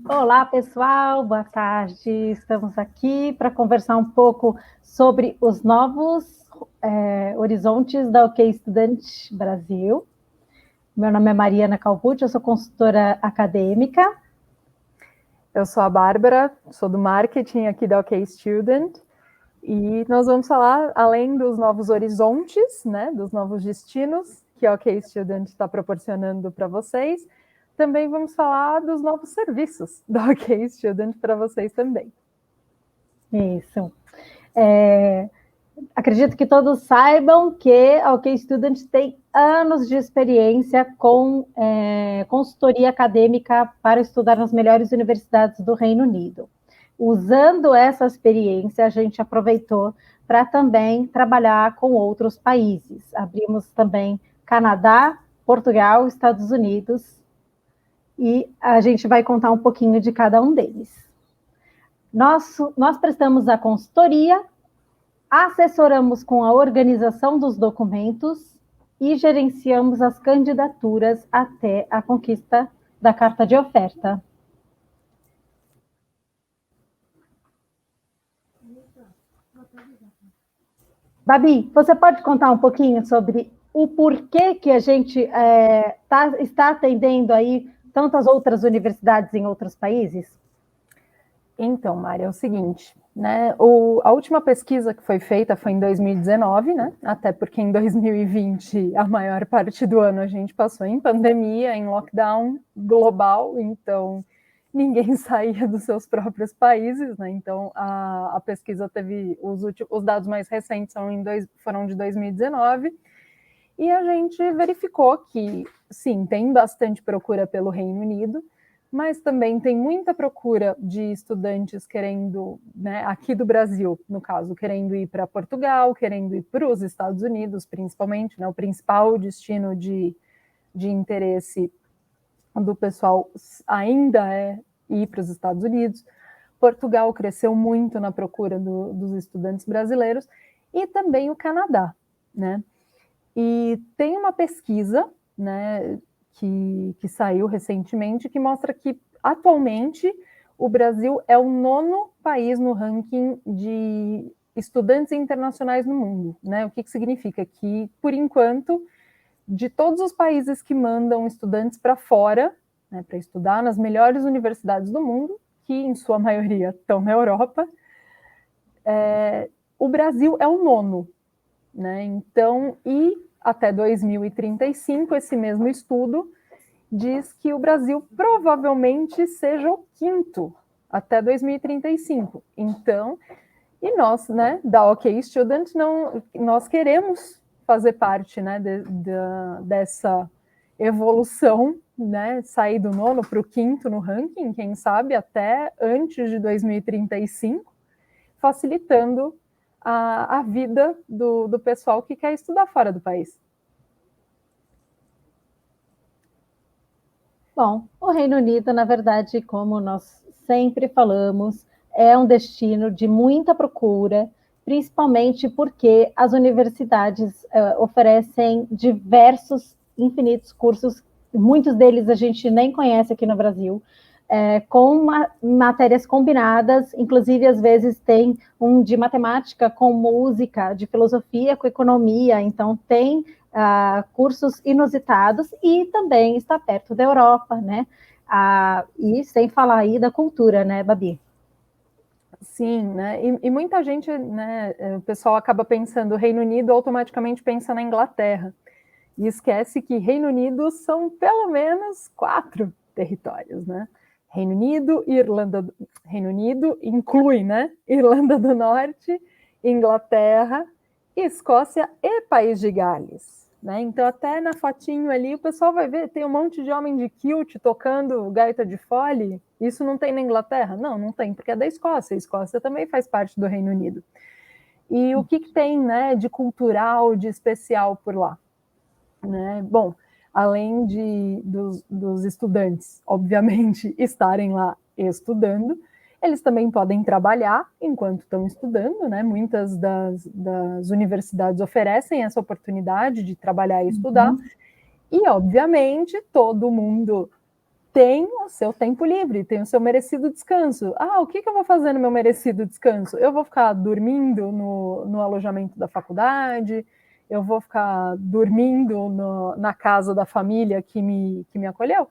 Olá, pessoal, boa tarde. Estamos aqui para conversar um pouco sobre os novos horizontes da OK Estudante Brasil. Meu nome é Mariana Calbucci, eu sou consultora acadêmica. Eu sou a Bárbara, sou do marketing aqui da OK Student, e nós vamos falar, além dos novos horizontes, né, dos novos destinos que a OK Student está proporcionando para vocês, também vamos falar dos novos serviços da OK Student para vocês também. Isso. Acredito que todos saibam que a OK Student tem anos de experiência com consultoria acadêmica para estudar nas melhores universidades do Reino Unido. Usando essa experiência, a gente aproveitou para também trabalhar com outros países. Abrimos também Canadá, Portugal, Estados Unidos, e a gente vai contar um pouquinho de cada um deles. Nós prestamos a consultoria, assessoramos com a organização dos documentos e gerenciamos as candidaturas até a conquista da carta de oferta. Babi, você pode contar um pouquinho sobre o porquê que a gente está atendendo aí tantas outras universidades em outros países? Então, Mari, é o seguinte, né? A última pesquisa que foi feita foi em 2019, né? Até porque em 2020, a maior parte do ano, a gente passou em pandemia, em lockdown global, então ninguém saía dos seus próprios países, né? Então a pesquisa teve os dados mais recentes foram de 2019, e a gente verificou que sim, tem bastante procura pelo Reino Unido, mas também tem muita procura de estudantes querendo, né, aqui do Brasil, no caso, querendo ir para Portugal, querendo ir para os Estados Unidos, principalmente, né, o principal destino de interesse do pessoal ainda é ir para os Estados Unidos. Portugal cresceu muito na procura dos estudantes brasileiros, e também o Canadá, né? E tem uma pesquisa, né, que saiu recentemente, que mostra que, atualmente, o Brasil é o 9º país no ranking de estudantes internacionais no mundo, né? O que significa? Que, por enquanto, de todos os países que mandam estudantes para fora, né, para estudar nas melhores universidades do mundo, que em sua maioria estão na Europa, o Brasil é o 9º, né? Então, e até 2035, esse mesmo estudo diz que o Brasil provavelmente seja o 5º até 2035. Então, e nós, né, da OK Student, nós queremos fazer parte, né, dessa evolução, né, sair do 9º para o 5º no ranking, quem sabe até antes de 2035, facilitando a vida do pessoal que quer estudar fora do país. Bom, o Reino Unido, na verdade, como nós sempre falamos, é um destino de muita procura, principalmente porque as universidades oferecem diversos, infinitos cursos, muitos deles a gente nem conhece aqui no Brasil, com matérias combinadas, inclusive às vezes tem um de matemática com música, de filosofia com economia, então tem cursos inusitados, e também está perto da Europa, né? E sem falar aí da cultura, né, Babi? Sim, né? E muita gente, né, o pessoal acaba pensando Reino Unido, automaticamente pensa na Inglaterra, e esquece que Reino Unido são pelo menos 4 territórios, né? Reino Unido inclui, né, Irlanda do Norte, Inglaterra, Escócia e País de Gales, né? Então, até na fotinho ali, o pessoal vai ver, tem um monte de homem de kilt tocando gaita de fole. Isso não tem na Inglaterra? Não, não tem, porque é da Escócia. A Escócia também faz parte do Reino Unido. E o que tem, né, de cultural, de especial por lá? Né? Bom, além dos estudantes, obviamente, estarem lá estudando, eles também podem trabalhar enquanto estão estudando, né? Muitas das universidades oferecem essa oportunidade de trabalhar e estudar, e, obviamente, todo mundo tem o seu tempo livre, tem o seu merecido descanso. O que eu vou fazer no meu merecido descanso? Eu vou ficar dormindo no alojamento da faculdade, eu vou ficar dormindo na casa da família que me acolheu.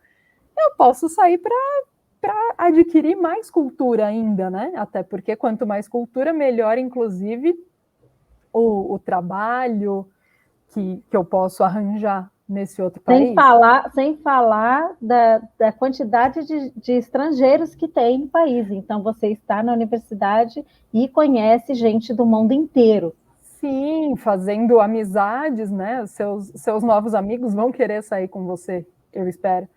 Eu posso sair para adquirir mais cultura ainda, né? Até porque quanto mais cultura, melhor, inclusive, o trabalho que eu posso arranjar nesse outro país. Sem falar da quantidade de estrangeiros que tem no país. Então, você está na universidade e conhece gente do mundo inteiro. Sim, fazendo amizades, né? Seus novos amigos vão querer sair com você, eu espero.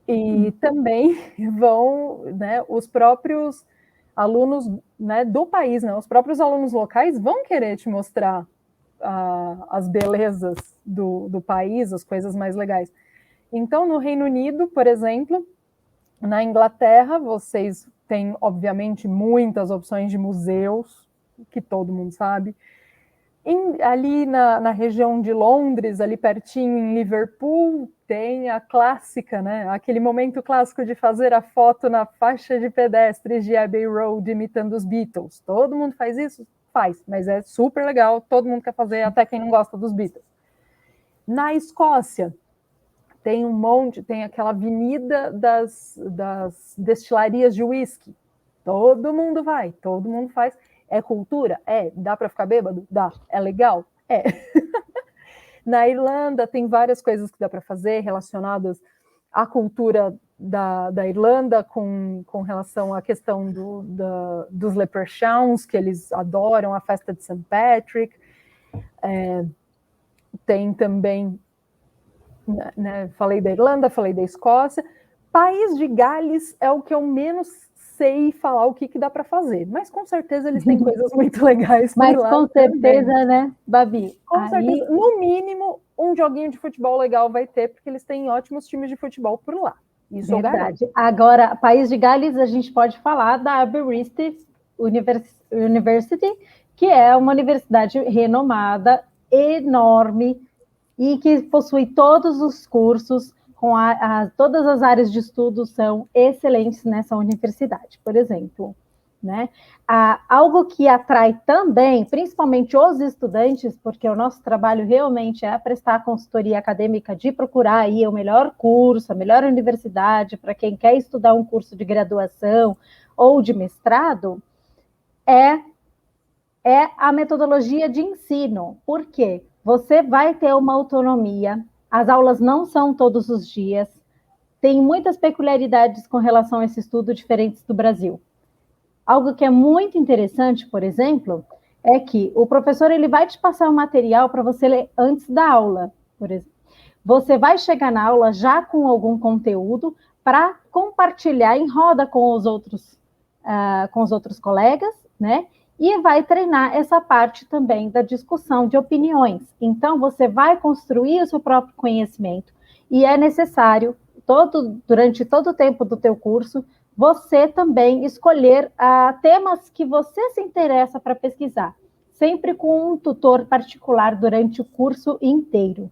E também vão, né, os próprios alunos, né, do país, né, os próprios alunos locais vão querer te mostrar as belezas do país, as coisas mais legais. Então, no Reino Unido, por exemplo, na Inglaterra, vocês têm, obviamente, muitas opções de museus, que todo mundo sabe. Ali na região de Londres, ali pertinho em Liverpool, tem a clássica, né? Aquele momento clássico de fazer a foto na faixa de pedestres de Abbey Road imitando os Beatles. Todo mundo faz isso? Faz, mas é super legal, todo mundo quer fazer, até quem não gosta dos Beatles. Na Escócia, tem tem aquela avenida das destilarias de whisky. Todo mundo vai, todo mundo faz. É cultura? É. Dá para ficar bêbado? Dá. É legal? É. Na Irlanda tem várias coisas que dá para fazer relacionadas à cultura da Irlanda com relação à questão dos leprechauns, que eles adoram, a festa de St. Patrick. Tem também, né, falei da Irlanda, falei da Escócia. País de Gales é o que eu menos sei falar o que dá para fazer, mas com certeza eles têm coisas muito legais por lá. Mas com certeza, também, né, Babi? Com certeza, no mínimo, um joguinho de futebol legal vai ter, porque eles têm ótimos times de futebol por lá. Isso verdade. Agora, País de Gales, a gente pode falar da Aberystwyth University, que é uma universidade renomada, enorme, e que possui todos os cursos, todas as áreas de estudo são excelentes nessa universidade, por exemplo. Né? Algo que atrai também, principalmente os estudantes, porque o nosso trabalho realmente é prestar consultoria acadêmica de procurar aí o melhor curso, a melhor universidade para quem quer estudar um curso de graduação ou de mestrado, é a metodologia de ensino. Por quê? Você vai ter uma autonomia, as aulas não são todos os dias, tem muitas peculiaridades com relação a esse estudo diferentes do Brasil. Algo que é muito interessante, por exemplo, é que o professor ele vai te passar um material para você ler antes da aula, por exemplo. Você vai chegar na aula já com algum conteúdo para compartilhar em roda com os outros colegas, né? E vai treinar essa parte também da discussão de opiniões. Então, você vai construir o seu próprio conhecimento e é necessário, durante todo o tempo do teu curso, você também escolher temas que você se interessa para pesquisar, sempre com um tutor particular durante o curso inteiro.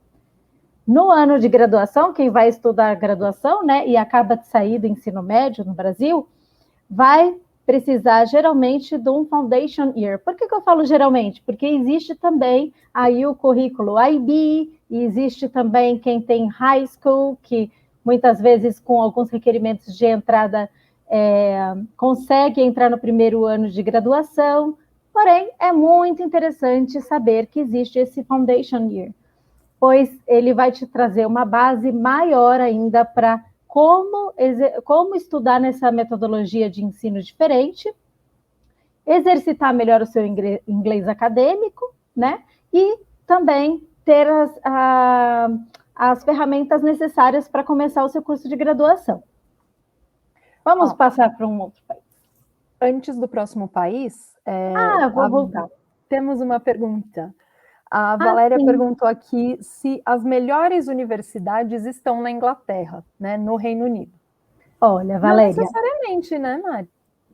No ano de graduação, quem vai estudar graduação, né, e acaba de sair do ensino médio no Brasil, vai precisar geralmente de um Foundation Year. Por que eu falo geralmente? Porque existe também aí o currículo IB, e existe também quem tem High School, que muitas vezes com alguns requerimentos de entrada consegue entrar no primeiro ano de graduação, porém é muito interessante saber que existe esse Foundation Year, pois ele vai te trazer uma base maior ainda para como estudar nessa metodologia de ensino diferente, exercitar melhor o seu inglês acadêmico, né? E também ter as ferramentas necessárias para começar o seu curso de graduação. Vamos passar para um outro país. Antes do próximo país, vou voltar. Temos uma pergunta. A Valéria perguntou aqui se as melhores universidades estão na Inglaterra, né, no Reino Unido. Olha, Valéria... Não necessariamente, né, Mari?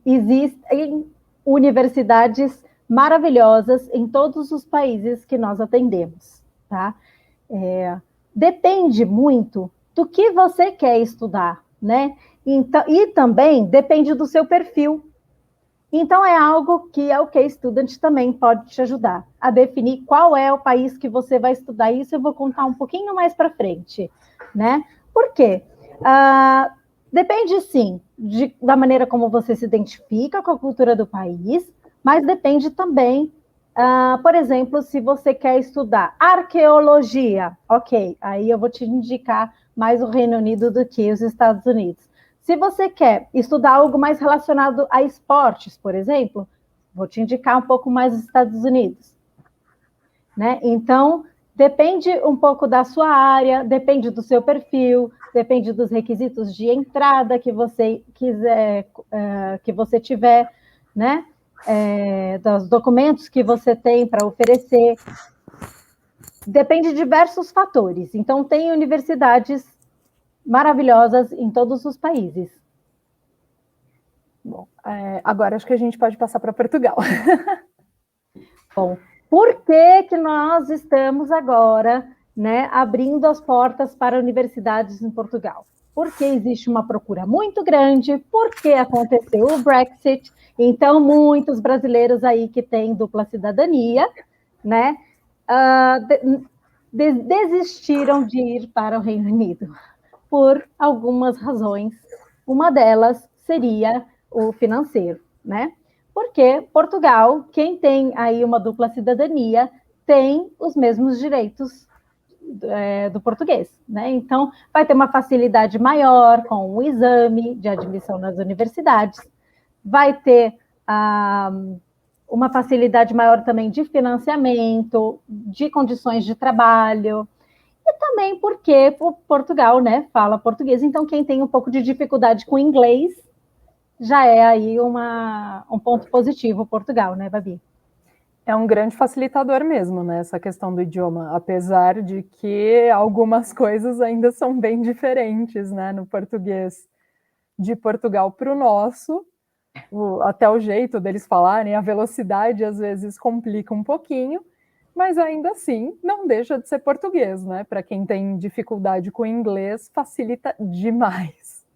Existem universidades maravilhosas em todos os países que nós atendemos, tá? Depende muito do que você quer estudar. né? Então, e também depende do seu perfil. Então, é algo que a OK Student também pode te ajudar a definir qual é o país que você vai estudar. Isso eu vou contar um pouquinho mais para frente, né? Por quê? Depende, sim, da maneira como você se identifica com a cultura do país, mas depende também, por exemplo, se você quer estudar arqueologia, ok, aí eu vou te indicar mais o Reino Unido do que os Estados Unidos. Se você quer estudar algo mais relacionado a esportes, por exemplo, vou te indicar um pouco mais os Estados Unidos, né? Então, depende um pouco da sua área, depende do seu perfil, depende dos requisitos de entrada que você quiser, que você tiver, né? Dos documentos que você tem para oferecer. Depende de diversos fatores. Então, tem universidades maravilhosas em todos os países. Bom, agora acho que a gente pode passar para Portugal. Bom, por que nós estamos agora, né, abrindo as portas para universidades em Portugal? Porque existe uma procura muito grande, porque aconteceu o Brexit, então muitos brasileiros aí que têm dupla cidadania, né, desistiram de ir para o Reino Unido, por algumas razões. Uma delas seria o financeiro, né? Porque Portugal, quem tem aí uma dupla cidadania, tem os mesmos direitos do português, né? Então, vai ter uma facilidade maior com o exame de admissão nas universidades, vai ter uma facilidade maior também de financiamento, de condições de trabalho, e também porque Portugal, né, fala português, então quem tem um pouco de dificuldade com inglês já é aí um ponto positivo Portugal, né, Babi? É um grande facilitador mesmo, né, essa questão do idioma, apesar de que algumas coisas ainda são bem diferentes, né, no português de Portugal para o nosso, até o jeito deles falarem, a velocidade às vezes complica um pouquinho, mas ainda assim não deixa de ser português, né? Para quem tem dificuldade com inglês, facilita demais.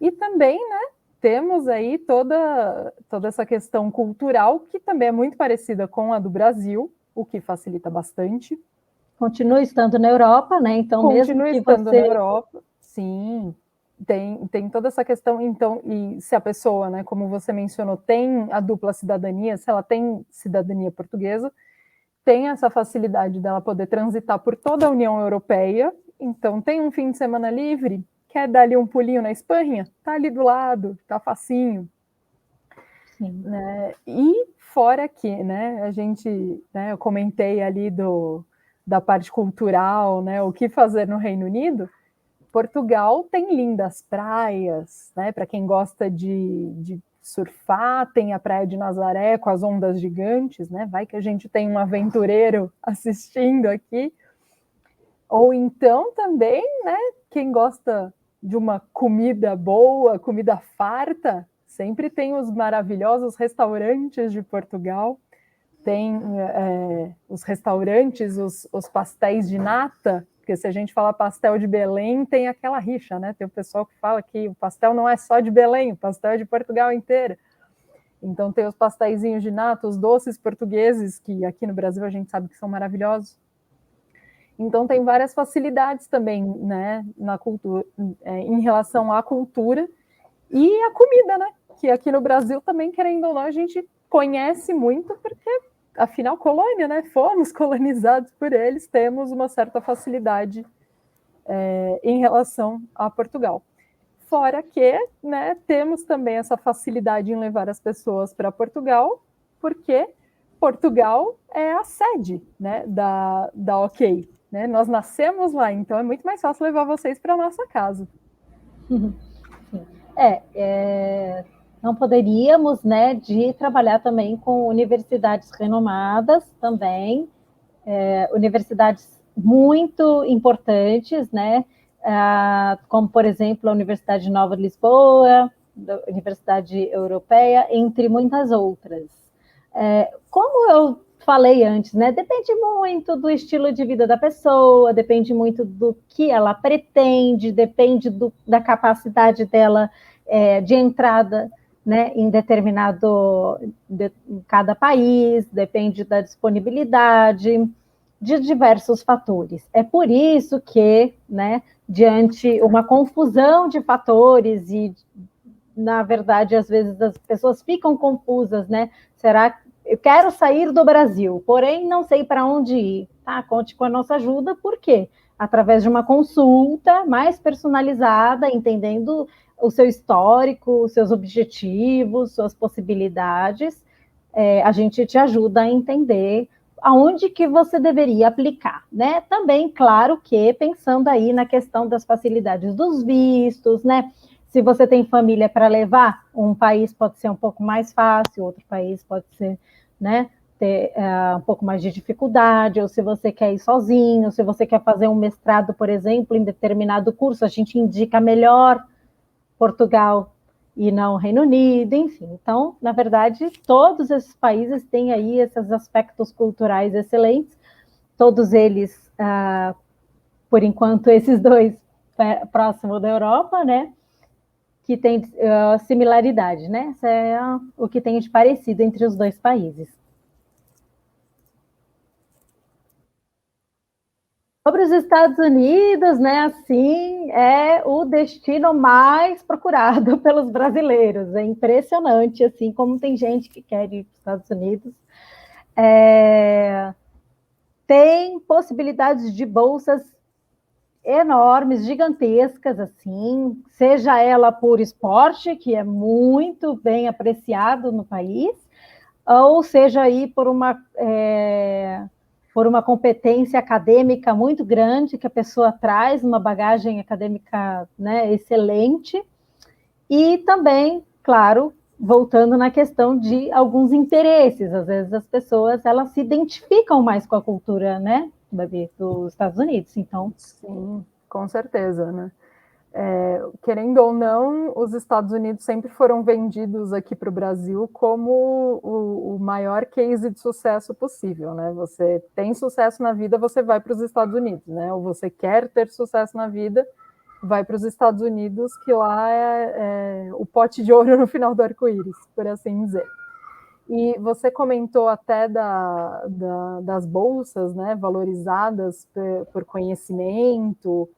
E também, né, temos aí toda essa questão cultural, que também é muito parecida com a do Brasil, o que facilita bastante. Continua estando na Europa, né? Então, mesmo que estando você... na Europa, sim, tem toda essa questão, então, e se a pessoa, né, como você mencionou, tem a dupla cidadania, se ela tem cidadania portuguesa, tem essa facilidade dela poder transitar por toda a União Europeia, então tem um fim de semana livre, quer dar ali um pulinho na Espanha? Tá ali do lado, tá facinho. Sim. Né? E fora que, né, a gente, né, eu comentei ali da parte cultural, né, o que fazer no Reino Unido, Portugal tem lindas praias, né, para quem gosta de surfar, tem a Praia de Nazaré com as ondas gigantes, né, vai que a gente tem um aventureiro assistindo aqui, ou então também, né, quem gosta de uma comida boa, comida farta, sempre tem os maravilhosos restaurantes de Portugal, tem os restaurantes, os pastéis de nata, porque se a gente fala pastel de Belém, tem aquela rixa, né? Tem o pessoal que fala que o pastel não é só de Belém, o pastel é de Portugal inteira. Então tem os pastéisinhos de nata, os doces portugueses, que aqui no Brasil a gente sabe que são maravilhosos. Então tem várias facilidades também, né, na cultura, em relação à cultura e à comida, né? Que aqui no Brasil também, querendo ou não, a gente conhece muito, porque afinal, colônia, né? Fomos colonizados por eles, temos uma certa facilidade em relação a Portugal. Fora que, né, temos também essa facilidade em levar as pessoas para Portugal, porque Portugal é a sede, né, da OK. Né? Nós nascemos lá, então é muito mais fácil levar vocês para a nossa casa. Não poderíamos, né, de trabalhar também com universidades renomadas também, universidades muito importantes, né, como, por exemplo, a Universidade Nova de Lisboa, a Universidade Europeia, entre muitas outras. Como eu falei antes, né? Depende muito do estilo de vida da pessoa, depende muito do que ela pretende, depende da capacidade dela de entrada, né, em em cada país, depende da disponibilidade, de diversos fatores. É por isso que, né, diante uma confusão de fatores e, na verdade, às vezes as pessoas ficam confusas, né? Será que eu quero sair do Brasil, porém não sei para onde ir? Tá, conte com a nossa ajuda, por quê? Através de uma consulta mais personalizada, entendendo o seu histórico, os seus objetivos, suas possibilidades, a gente te ajuda a entender aonde que você deveria aplicar, né? Também, claro que pensando aí na questão das facilidades dos vistos, né? Se você tem família para levar, um país pode ser um pouco mais fácil, outro país pode ser, né, ter um pouco mais de dificuldade, ou se você quer ir sozinho, se você quer fazer um mestrado, por exemplo, em determinado curso, a gente indica melhor Portugal e não Reino Unido, enfim. Então, na verdade, todos esses países têm aí esses aspectos culturais excelentes, todos eles, por enquanto, esses dois próximo da Europa, né, que tem similaridade, né? Isso é o que tem de parecido entre os dois países. Sobre os Estados Unidos, né, assim, é o destino mais procurado pelos brasileiros. É impressionante, assim, como tem gente que quer ir para os Estados Unidos. Tem possibilidades de bolsas enormes, gigantescas, assim, seja ela por esporte, que é muito bem apreciado no país, ou seja aí por uma competência acadêmica muito grande que a pessoa traz, uma bagagem acadêmica, né, excelente, e também, claro, voltando na questão de alguns interesses, às vezes as pessoas elas se identificam mais com a cultura, né, dos Estados Unidos, então... Sim, com certeza, né? Querendo ou não, os Estados Unidos sempre foram vendidos aqui para o Brasil como o maior case de sucesso possível, né? Você tem sucesso na vida, você vai para os Estados Unidos, né? Ou você quer ter sucesso na vida, vai para os Estados Unidos, que lá é o pote de ouro no final do arco-íris, por assim dizer. E você comentou até das bolsas, né, valorizadas por conhecimento,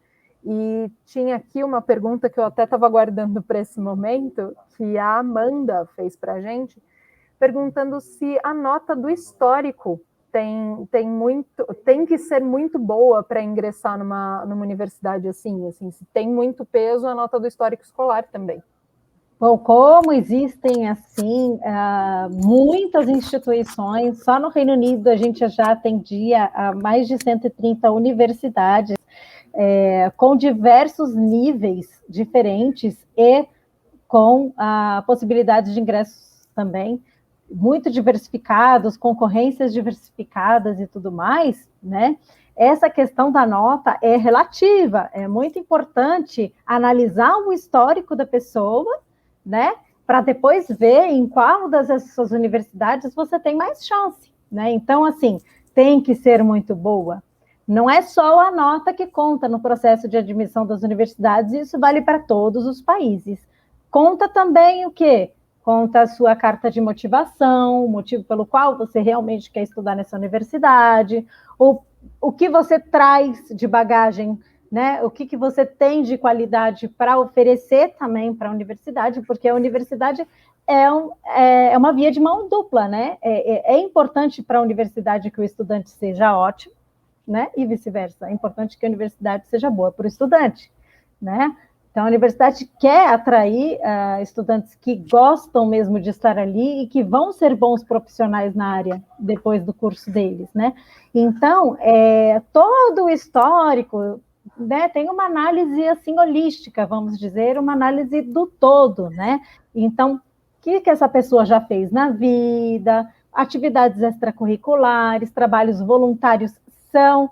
e tinha aqui uma pergunta que eu até estava aguardando para esse momento, que a Amanda fez para a gente, perguntando se a nota do histórico tem que ser muito boa para ingressar numa universidade assim, se tem muito peso a nota do histórico escolar também. Bom, como existem, assim, muitas instituições, só no Reino Unido a gente já atendia a mais de 130 universidades, com diversos níveis diferentes e com possibilidades de ingressos também muito diversificados, concorrências diversificadas e tudo mais, né? Essa questão da nota é relativa, é muito importante analisar o histórico da pessoa, né? Para depois ver em qual dessas universidades você tem mais chance, né? Então, assim, tem que ser muito boa. Não é só a nota que conta no processo de admissão das universidades, isso vale para todos os países. Conta também o quê? Conta a sua carta de motivação, o motivo pelo qual você realmente quer estudar nessa universidade, o que você traz de bagagem, né? O que você tem de qualidade para oferecer também para a universidade, porque a universidade é uma via de mão dupla, né? É importante para a universidade que o estudante seja ótimo, né? E vice-versa. É importante que a universidade seja boa para o estudante, né? Então, a universidade quer atrair estudantes que gostam mesmo de estar ali e que vão ser bons profissionais na área depois do curso deles, né? Então, todo o histórico, né, tem uma análise assim holística, vamos dizer, uma análise do todo, né? Então, o que essa pessoa já fez na vida, atividades extracurriculares, trabalhos voluntários são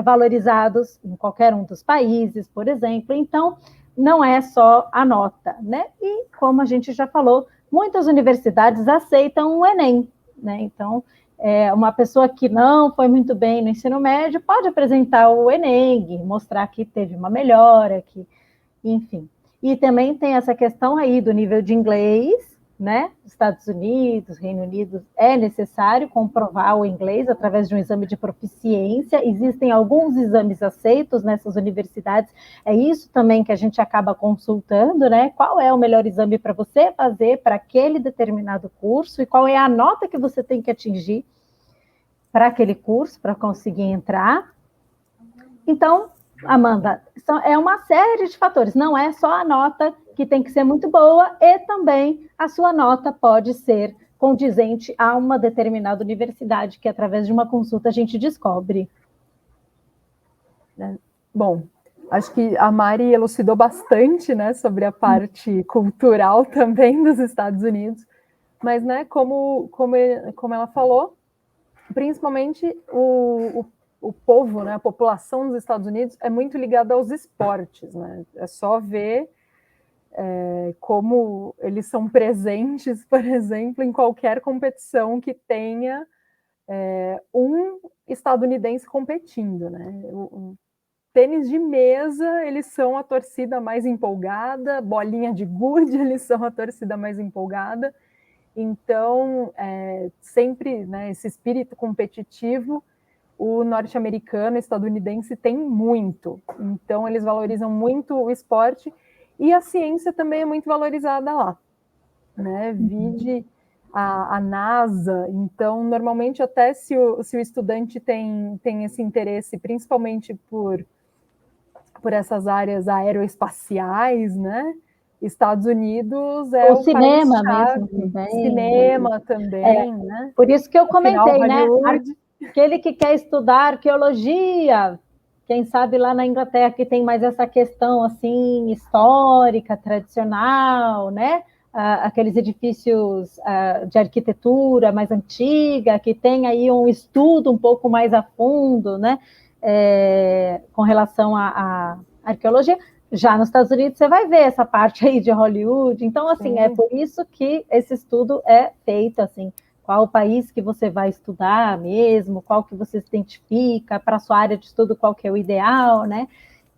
valorizados em qualquer um dos países, por exemplo. Então, não é só a nota, né? E, como a gente já falou, muitas universidades aceitam o Enem, né? Então, Uma pessoa que não foi muito bem no ensino médio pode apresentar o Enem, mostrar que teve uma melhora, enfim. E também tem essa questão aí do nível de inglês, né? Estados Unidos, Reino Unido, é necessário comprovar o inglês através de um exame de proficiência. Existem alguns exames aceitos nessas universidades. É isso também que a gente acaba consultando, né? Qual é o melhor exame para você fazer para aquele determinado curso e qual é a nota que você tem que atingir para aquele curso, para conseguir entrar. Então, Amanda, é uma série de fatores, não é só a nota que tem que ser muito boa, e também a sua nota pode ser condizente a uma determinada universidade, que através de uma consulta a gente descobre. Bom, acho que a Mari elucidou bastante, né, sobre a parte cultural também dos Estados Unidos, mas, né, como ela falou, principalmente o povo, né, a população dos Estados Unidos é muito ligada aos esportes, né? É só ver como eles são presentes, por exemplo, em qualquer competição que tenha um estadunidense competindo, né? O tênis de mesa, eles são a torcida mais empolgada, bolinha de gude, eles são a torcida mais empolgada. Então, sempre, né, esse espírito competitivo, o norte-americano, estadunidense tem muito. Então, eles valorizam muito o esporte e a ciência também é muito valorizada lá, né? Vide a NASA. Então, normalmente, até se o estudante tem esse interesse, principalmente por essas áreas aeroespaciais, né? Estados Unidos é o cinema país-chave, mesmo também. Cinema também, né? Por isso que eu comentei, né? Hollywood. Aquele que quer estudar arqueologia, quem sabe lá na Inglaterra que tem mais essa questão assim histórica, tradicional, né? Aqueles edifícios de arquitetura mais antiga, que tem aí um estudo um pouco mais a fundo, né? Com relação à arqueologia. Já nos Estados Unidos você vai ver essa parte aí de Hollywood. Então, assim, é por isso que esse estudo é feito, assim, qual o país que você vai estudar mesmo, qual que você se identifica, para a sua área de estudo, qual que é o ideal, né?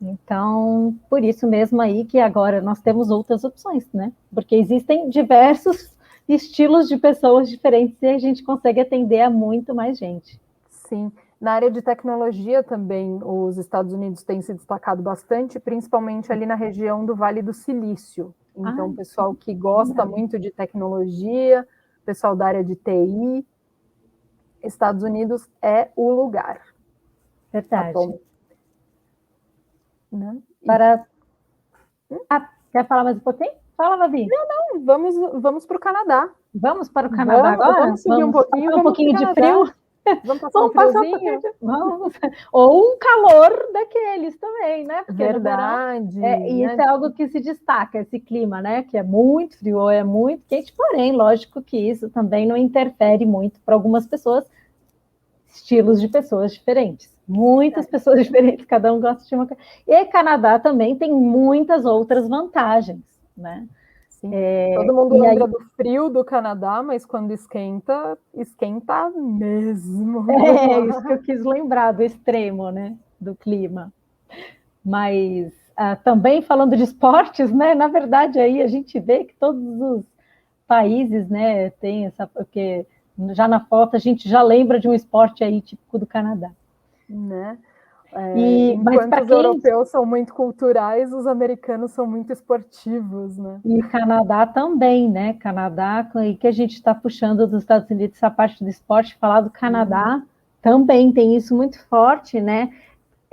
Então, por isso mesmo aí que agora nós temos outras opções, né? Porque existem diversos estilos de pessoas diferentes e a gente consegue atender a muito mais gente. Sim. Na área de tecnologia também, os Estados Unidos têm se destacado bastante, principalmente ali na região do Vale do Silício. Então, o pessoal que gosta muito de tecnologia, pessoal da área de TI, Estados Unidos é o lugar. Verdade. Né? Quer falar mais um pouquinho? Fala, Babi. Não, vamos para o Canadá. Vamos para o Canadá agora? Vamos subir um pouquinho, vamos um pouquinho de frio? Vamos passar um friozinho? Vamos. Ou um calor daqueles também, né? Porque verdade. E isso é algo que se destaca, esse clima, né? Que é muito frio ou é muito quente, porém, lógico que isso também não interfere muito para algumas pessoas, estilos de pessoas diferentes. Muitas pessoas diferentes, cada um gosta de uma coisa. E Canadá também tem muitas outras vantagens, né? Todo mundo lembra do frio do Canadá, mas quando esquenta, esquenta mesmo. Isso que eu quis lembrar, do extremo, né? Do clima. Mas também falando de esportes, né? Na verdade, aí a gente vê que todos os países, né, tem essa, porque já na foto a gente já lembra de um esporte aí típico do Canadá. Né? Enquanto os europeus são muito culturais, os americanos são muito esportivos, né? E Canadá também, né? Canadá, e que a gente está puxando dos Estados Unidos essa parte do esporte, falar do Canadá também tem isso muito forte, né?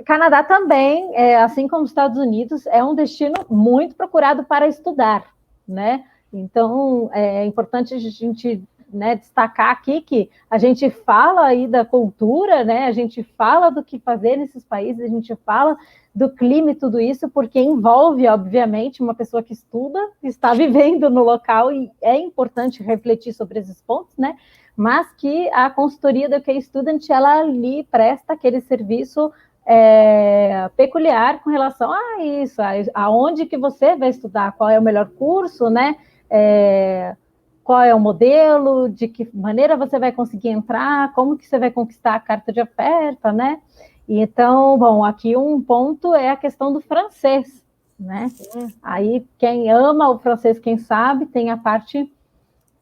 Canadá também, assim como os Estados Unidos, é um destino muito procurado para estudar, né? Então, é importante a gente, né, destacar aqui que a gente fala aí da cultura, né? A gente fala do que fazer nesses países, a gente fala do clima e tudo isso, porque envolve, obviamente, uma pessoa que estuda, está vivendo no local, e é importante refletir sobre esses pontos, né? Mas que a consultoria do UK Student, ela ali presta aquele serviço peculiar com relação a isso, aonde que você vai estudar, qual é o melhor curso, né? qual é o modelo, de que maneira você vai conseguir entrar, como que você vai conquistar a carta de oferta, né? E então, bom, aqui um ponto é a questão do francês, né? Aí quem ama o francês, quem sabe, tem a parte,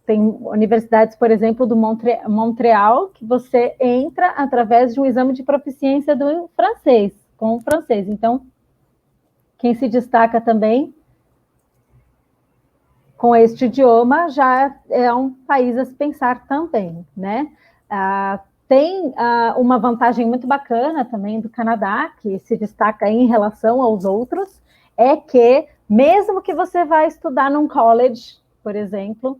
tem universidades, por exemplo, do Montreal, que você entra através de um exame de proficiência do francês, com o francês. Então, quem se destaca também com este idioma já é um país a se pensar também, né? Tem uma vantagem muito bacana também do Canadá, que se destaca em relação aos outros, é que mesmo que você vá estudar num college, por exemplo,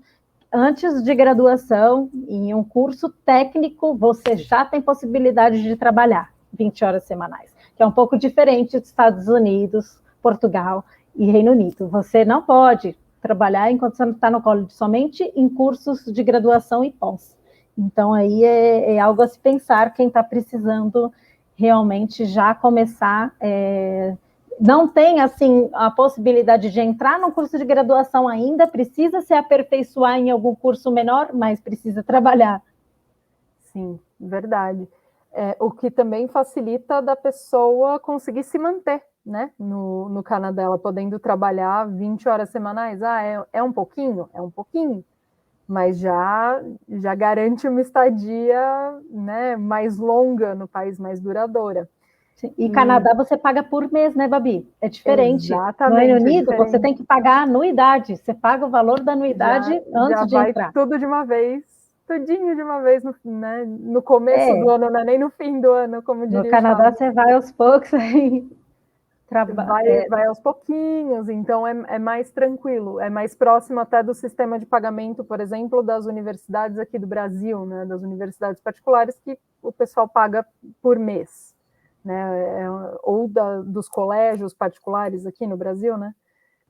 antes de graduação, em um curso técnico, você já tem possibilidade de trabalhar 20 horas semanais, que é um pouco diferente dos Estados Unidos, Portugal e Reino Unido. Você não pode trabalhar enquanto você não está no college, somente em cursos de graduação e pós. Então, aí é algo a se pensar, quem está precisando realmente já começar... não tem, assim, a possibilidade de entrar num curso de graduação ainda, precisa se aperfeiçoar em algum curso menor, mas precisa trabalhar. Sim, verdade. O que também facilita da pessoa conseguir se manter, né, no Canadá, ela podendo trabalhar 20 horas semanais. É um pouquinho? É um pouquinho, mas já garante uma estadia, né, mais longa no país, mais duradoura. E Canadá você paga por mês, né, Babi? É diferente. Exatamente. No Reino Unido, você tem que pagar anuidade. Você paga o valor da anuidade antes de entrar. Já vai tudo de uma vez, tudinho de uma vez, né? No começo do ano, não é nem no fim do ano, como diria o No Canadá, você vai aos poucos aí. Vai aos pouquinhos, então é mais tranquilo, é mais próximo até do sistema de pagamento, por exemplo, das universidades aqui do Brasil, né, das universidades particulares, que o pessoal paga por mês, né, ou dos colégios particulares aqui no Brasil, né,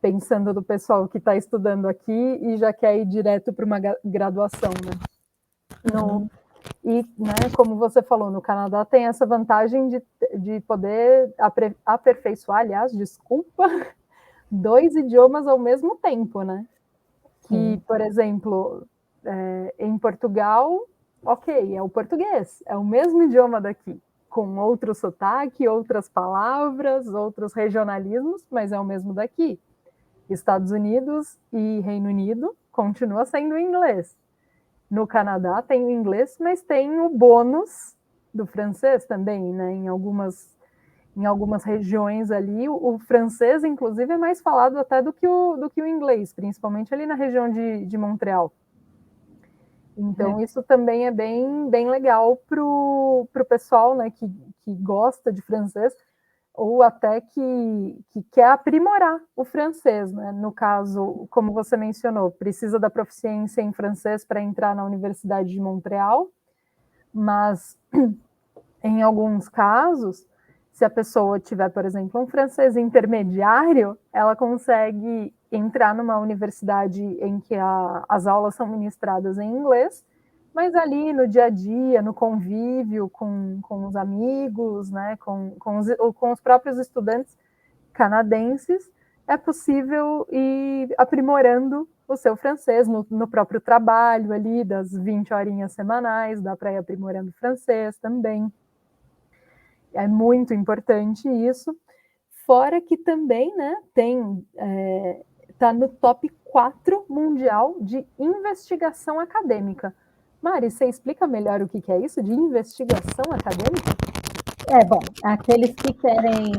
pensando do pessoal que está estudando aqui e já quer ir direto para uma graduação, né. E, né, como você falou, no Canadá tem essa vantagem de poder aperfeiçoar, aliás, desculpa, 2 idiomas ao mesmo tempo, né? Que, por exemplo, em Portugal, ok, é o português, é o mesmo idioma daqui, com outro sotaque, outras palavras, outros regionalismos, mas é o mesmo daqui. Estados Unidos e Reino Unido continua sendo inglês. No Canadá tem o inglês, mas tem o bônus do francês também, né? Em algumas regiões ali, o francês, inclusive, é mais falado até do que o inglês, principalmente ali na região de Montreal. Então, isso também é bem legal para o pessoal, né, que gosta de francês, ou até que quer aprimorar o francês, né? No caso, como você mencionou, precisa da proficiência em francês para entrar na Universidade de Montreal, mas em alguns casos, se a pessoa tiver, por exemplo, um francês intermediário, ela consegue entrar numa universidade em que as aulas são ministradas em inglês, mas ali no dia a dia, no convívio com os amigos, né, com os próprios estudantes canadenses, é possível ir aprimorando o seu francês no próprio trabalho ali, das 20 horinhas semanais, dá para ir aprimorando o francês também. É muito importante isso. Fora que também, né, tá no top 4 mundial de investigação acadêmica. Mari, você explica melhor o que é isso de investigação acadêmica? Bom, aqueles que querem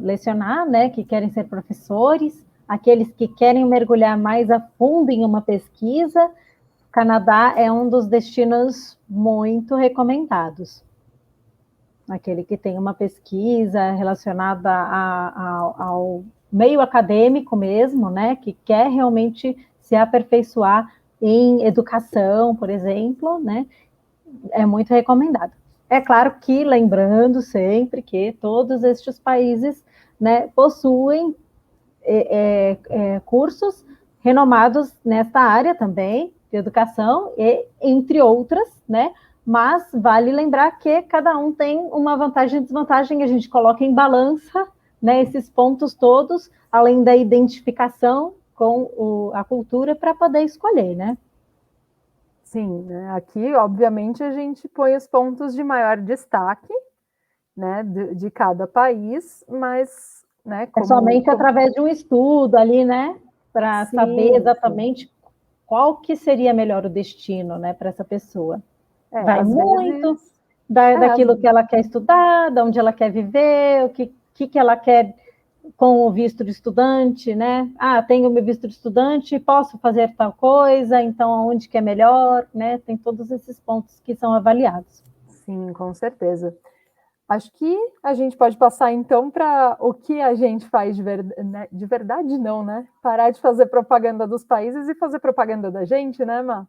lecionar, né, que querem ser professores, aqueles que querem mergulhar mais a fundo em uma pesquisa, o Canadá é um dos destinos muito recomendados. Aquele que tem uma pesquisa relacionada ao meio acadêmico mesmo, né, que quer realmente se aperfeiçoar em educação, por exemplo, né, é muito recomendado. É claro que, lembrando sempre que todos estes países, né, possuem cursos renomados nesta área também, de educação, e, entre outras, né, mas vale lembrar que cada um tem uma vantagem e desvantagem, a gente coloca em balança, né, esses pontos todos, além da identificação com a cultura, para poder escolher, né? Sim, né? Aqui, obviamente, a gente põe os pontos de maior destaque, né, de cada país, mas, né, É somente através de um estudo ali, né, para saber sim, sim. exatamente qual que seria melhor o destino, né, para essa pessoa. Vai Às muito vezes, daquilo que ela quer estudar, de onde ela quer viver, o que ela quer com o visto de estudante, né? Ah, tenho meu visto de estudante, posso fazer tal coisa, então onde que é melhor, né? Tem todos esses pontos que são avaliados. sim, com certeza. Acho que a gente pode passar então para o que a gente faz né? De verdade, não, né? Parar de fazer propaganda dos países e fazer propaganda da gente, né, Má?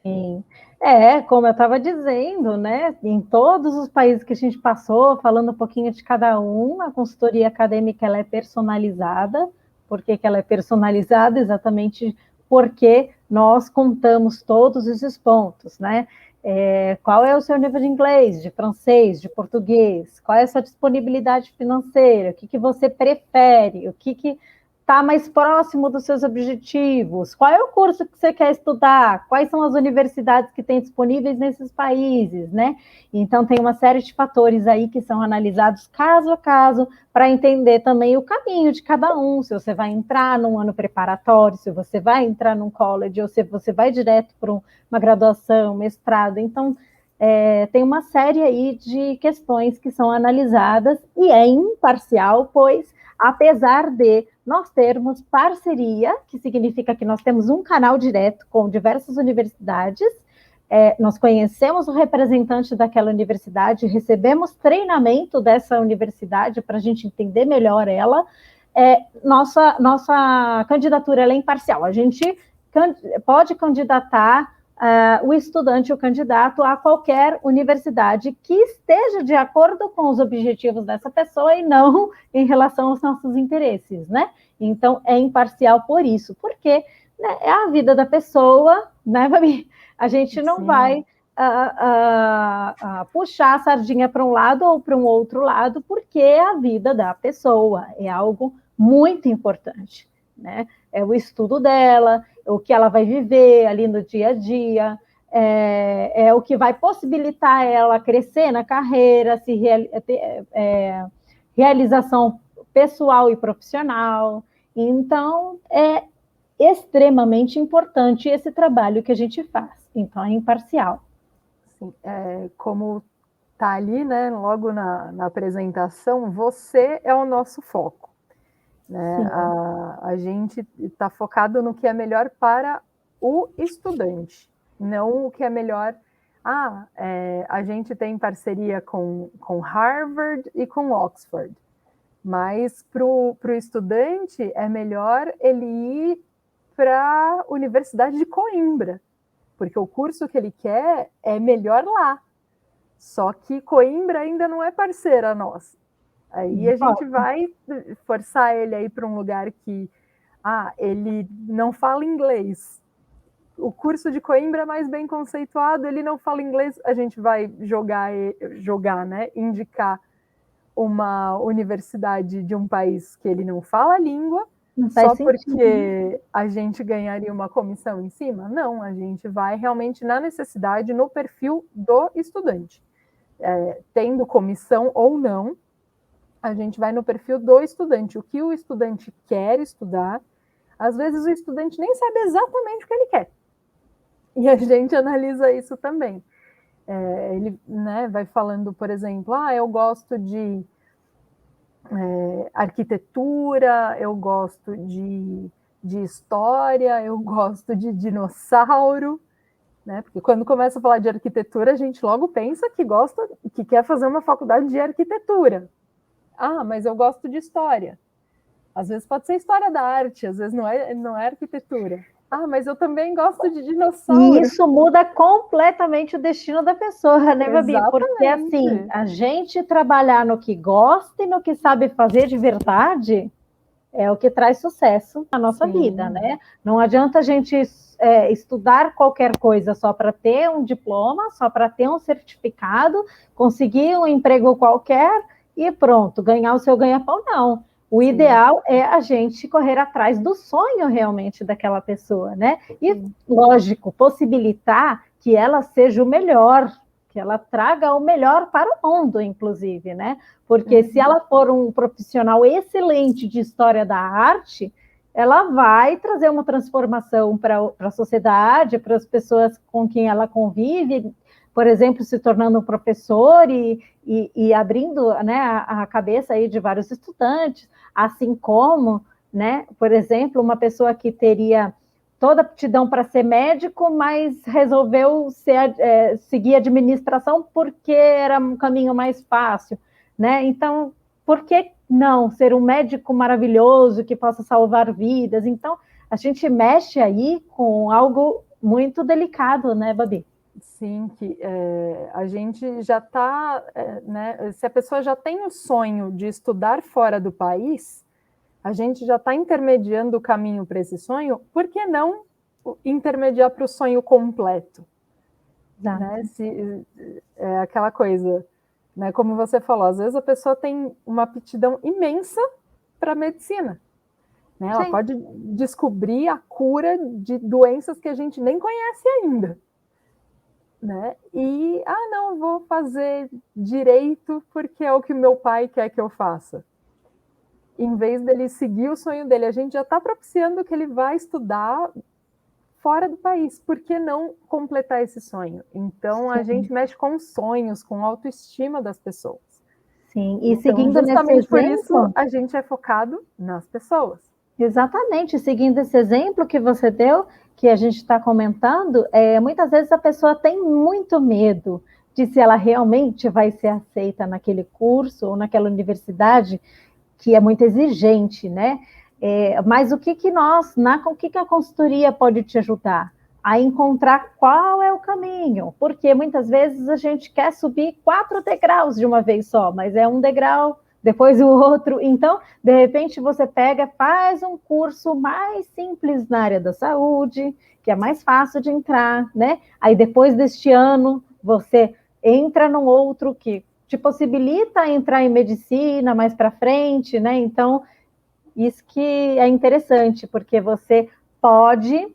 Sim. Como eu estava dizendo, né? Em todos os países que a gente passou, falando um pouquinho de cada um, a consultoria acadêmica ela é personalizada. Por que ela é personalizada? Exatamente porque nós contamos todos esses pontos, né? Qual é o seu nível de inglês, de francês, de português? Qual é a sua disponibilidade financeira? O que você prefere? O que está mais próximo dos seus objetivos? Qual é o curso que você quer estudar? Quais são as universidades que têm disponíveis nesses países, né? Então, tem uma série de fatores aí que são analisados caso a caso para entender também o caminho de cada um, se você vai entrar num ano preparatório, se você vai entrar num college, ou se você vai direto para uma graduação, mestrado. Então, tem uma série aí de questões que são analisadas e é imparcial, pois, apesar de nós termos parceria, que significa que nós temos um canal direto com diversas universidades, nós conhecemos o representante daquela universidade, recebemos treinamento dessa universidade para a gente entender melhor ela. Nossa candidatura é imparcial. A gente pode candidatar o estudante, o candidato, a qualquer universidade que esteja de acordo com os objetivos dessa pessoa e não em relação aos nossos interesses, né? Então, é imparcial por isso, porque né, é a vida da pessoa, né, Fabi? A gente não vai puxar a sardinha para um lado ou para um outro lado, porque é a vida da pessoa, é algo muito importante, né? É o estudo dela, o que ela vai viver ali no dia a dia, é o que vai possibilitar ela crescer na carreira, realização pessoal e profissional. Então, é extremamente importante esse trabalho que a gente faz. Então, é imparcial. Sim, como está ali, né, logo na apresentação, você é o nosso foco. Né? A gente está focado no que é melhor para o estudante, não o que é melhor. A gente tem parceria com Harvard e com Oxford, mas para o estudante é melhor ele ir para a Universidade de Coimbra, porque o curso que ele quer é melhor lá. Só que Coimbra ainda não é parceira nossa. Aí a gente vai forçar ele aí para um lugar que ele não fala inglês. O curso de Coimbra é mais bem conceituado, ele não fala inglês, a gente vai jogar, né? Indicar uma universidade de um país que ele não fala a língua, só porque a gente ganharia uma comissão em cima? Não, a gente vai realmente na necessidade, no perfil do estudante. Tendo comissão ou não, a gente vai no perfil do estudante, o que o estudante quer estudar. Às vezes o estudante nem sabe exatamente o que ele quer. E a gente analisa isso também. Ele, né, vai falando, por exemplo, eu gosto de arquitetura, eu gosto de história, eu gosto de dinossauro, né? Porque quando começa a falar de arquitetura, a gente logo pensa que quer fazer uma faculdade de arquitetura. Mas eu gosto de história. Às vezes pode ser história da arte, às vezes não é arquitetura. Mas eu também gosto de dinossauro. E isso muda completamente o destino da pessoa, né, Babi? Exatamente. Porque, assim, a gente trabalhar no que gosta e no que sabe fazer de verdade é o que traz sucesso na nossa vida, né? Não adianta a gente estudar qualquer coisa só para ter um diploma, só para ter um certificado, conseguir um emprego qualquer e pronto, ganhar o seu ganha-pão, não. O ideal é a gente correr atrás do sonho realmente daquela pessoa, né? E, lógico, possibilitar que ela seja o melhor, que ela traga o melhor para o mundo, inclusive, né? Porque se ela for um profissional excelente de história da arte, ela vai trazer uma transformação para a sociedade, para as pessoas com quem ela convive, por exemplo, se tornando um professor e abrindo, né, a cabeça aí de vários estudantes, assim como, né, por exemplo, uma pessoa que teria toda aptidão para ser médico, mas resolveu seguir administração porque era um caminho mais fácil, né? Então, por que não ser um médico maravilhoso que possa salvar vidas? Então, a gente mexe aí com algo muito delicado, né, Babi? Sim, que a gente já está, né, se a pessoa já tem o sonho de estudar fora do país, a gente já está intermediando o caminho para esse sonho, por que não intermediar para o sonho completo? Né? É aquela coisa, né, como você falou, às vezes a pessoa tem uma aptidão imensa para a medicina. Né? Ela pode descobrir a cura de doenças que a gente nem conhece ainda. Né? E, não, vou fazer direito porque é o que meu pai quer que eu faça. Em vez dele seguir o sonho dele, a gente já está propiciando que ele vai estudar fora do país. Por que não completar esse sonho? Então, a gente mexe com sonhos, com autoestima das pessoas. Sim, e então, seguindo justamente nesse por exemplo, isso, a gente é focado nas pessoas. Exatamente, seguindo esse exemplo que você deu, que a gente está comentando, muitas vezes a pessoa tem muito medo de se ela realmente vai ser aceita naquele curso ou naquela universidade, que é muito exigente, né? Mas o que a consultoria pode te ajudar? A encontrar qual é o caminho, porque muitas vezes a gente quer subir 4 degraus de uma vez só, mas é um degrau, depois o outro. Então, de repente, você faz um curso mais simples na área da saúde, que é mais fácil de entrar, né? Aí depois deste ano, você entra num outro que te possibilita entrar em medicina mais para frente, né? Então, isso que é interessante, porque você pode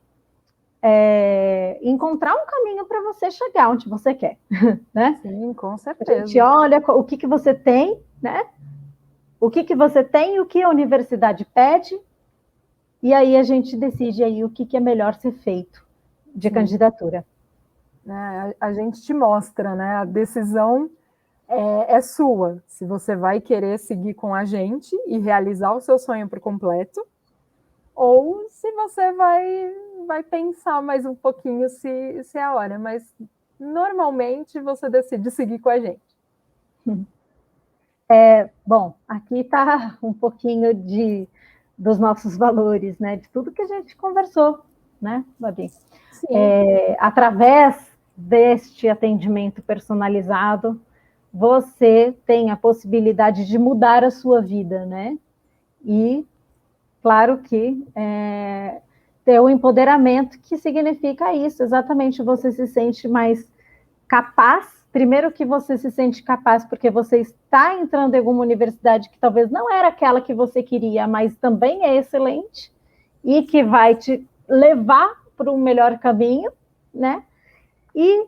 encontrar um caminho para você chegar onde você quer, né? Sim, com certeza. A gente olha o que você tem, né? O que você tem e o que a universidade pede, e aí a gente decide aí o que é melhor ser feito de candidatura. A gente te mostra, né? A decisão é sua, se você vai querer seguir com a gente e realizar o seu sonho por completo, ou se você vai pensar mais um pouquinho se é a hora, mas normalmente você decide seguir com a gente. Bom, aqui está um pouquinho dos nossos valores, né? De tudo que a gente conversou, né, Babi? Através deste atendimento personalizado, você tem a possibilidade de mudar a sua vida, né? E, claro que ter o empoderamento, que significa isso, exatamente, você se sente mais capaz. Primeiro que você se sente capaz porque você está entrando em alguma universidade que talvez não era aquela que você queria, mas também é excelente e que vai te levar para um melhor caminho, né? E,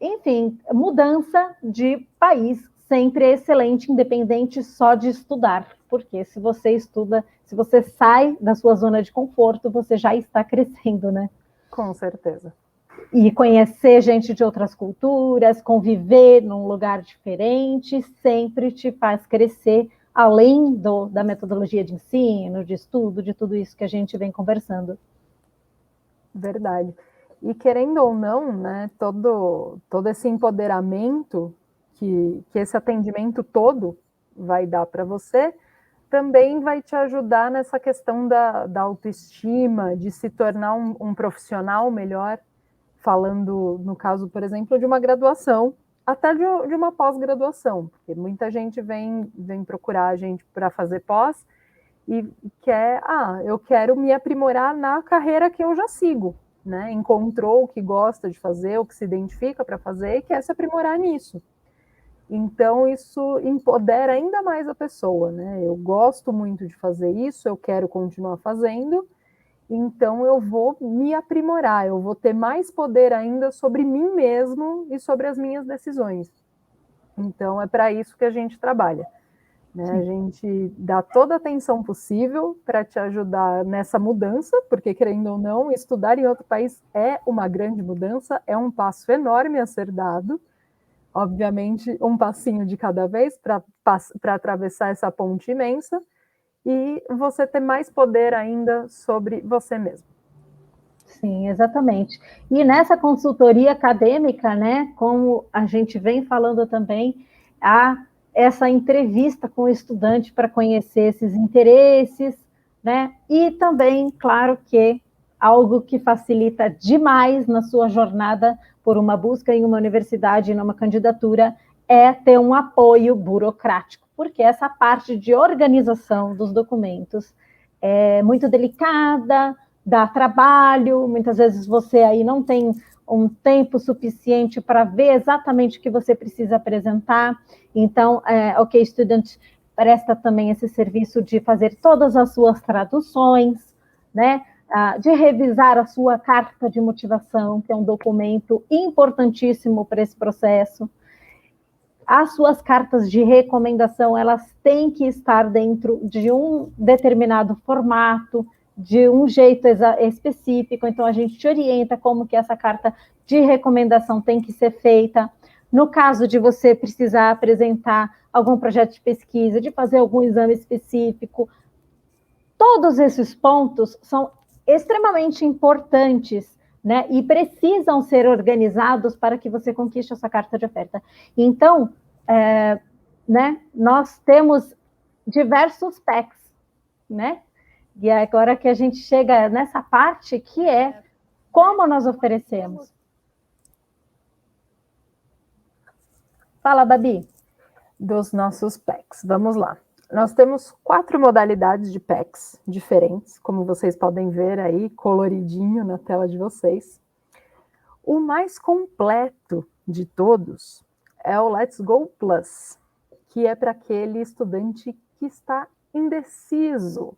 enfim, mudança de país sempre é excelente, independente só de estudar, porque se você estuda, se você sai da sua zona de conforto, você já está crescendo, né? Com certeza. E conhecer gente de outras culturas, conviver num lugar diferente, sempre te faz crescer, além da metodologia de ensino, de estudo, de tudo isso que a gente vem conversando. Verdade. E querendo ou não, né, todo esse empoderamento que esse atendimento todo vai dar para você, também vai te ajudar nessa questão da autoestima, de se tornar um profissional melhor, falando, no caso, por exemplo, de uma graduação, até de uma pós-graduação, porque muita gente vem procurar a gente para fazer pós e quer, eu quero me aprimorar na carreira que eu já sigo, né? Encontrou o que gosta de fazer, o que se identifica para fazer e quer se aprimorar nisso. Então, isso empodera ainda mais a pessoa, né? Eu gosto muito de fazer isso, eu quero continuar fazendo, então eu vou me aprimorar, eu vou ter mais poder ainda sobre mim mesmo e sobre as minhas decisões. Então é para isso que a gente trabalha. Né? A gente dá toda a atenção possível para te ajudar nessa mudança, porque, querendo ou não, estudar em outro país é uma grande mudança, é um passo enorme a ser dado, obviamente um passinho de cada vez para atravessar essa ponte imensa, e você ter mais poder ainda sobre você mesmo. Sim, exatamente. E nessa consultoria acadêmica, né, como a gente vem falando também, há essa entrevista com o estudante para conhecer esses interesses, né, e também, claro que algo que facilita demais na sua jornada por uma busca em uma universidade, numa candidatura, é ter um apoio burocrático, porque essa parte de organização dos documentos é muito delicada, dá trabalho, muitas vezes você aí não tem um tempo suficiente para ver exatamente o que você precisa apresentar. Então, OK Student presta também esse serviço de fazer todas as suas traduções, né? De revisar a sua carta de motivação, que é um documento importantíssimo para esse processo. As suas cartas de recomendação, elas têm que estar dentro de um determinado formato, de um jeito específico, então a gente te orienta como que essa carta de recomendação tem que ser feita. No caso de você precisar apresentar algum projeto de pesquisa, de fazer algum exame específico, todos esses pontos são extremamente importantes, né, e precisam ser organizados para que você conquiste essa carta de oferta. Então, né, nós temos diversos packs, né? E agora que a gente chega nessa parte, que é como nós oferecemos. Fala, Babi. Dos nossos packs. Vamos lá. Nós temos 4 modalidades de packs diferentes, como vocês podem ver aí, coloridinho na tela de vocês. O mais completo de todos é o Let's Go Plus, que é para aquele estudante que está indeciso.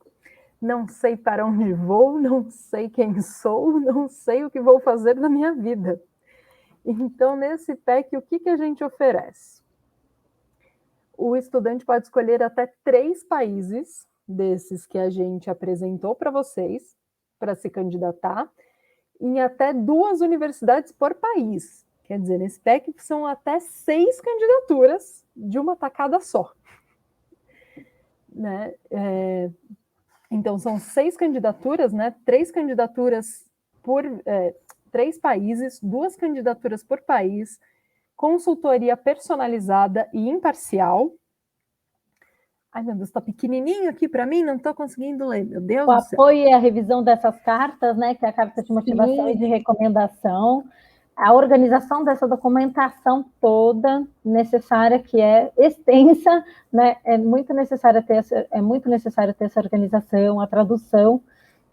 Não sei para onde vou, não sei quem sou, não sei o que vou fazer na minha vida. Então, nesse pack, o que a gente oferece? O estudante pode escolher até 3 países desses que a gente apresentou para vocês, para se candidatar, em até 2 universidades por país. Quer dizer, nesse pack são até 6 candidaturas de uma tacada só. Né? Então, são 6 candidaturas, né? 3 candidaturas por 3 países, 2 candidaturas por país, consultoria personalizada e imparcial. Ai, meu Deus, está pequenininho aqui para mim, não estou conseguindo ler, meu Deus do céu. O apoio e a revisão dessas cartas, né, que é a carta de motivação e de recomendação, a organização dessa documentação toda necessária, que é extensa, né, é muito necessário ter essa organização, a tradução,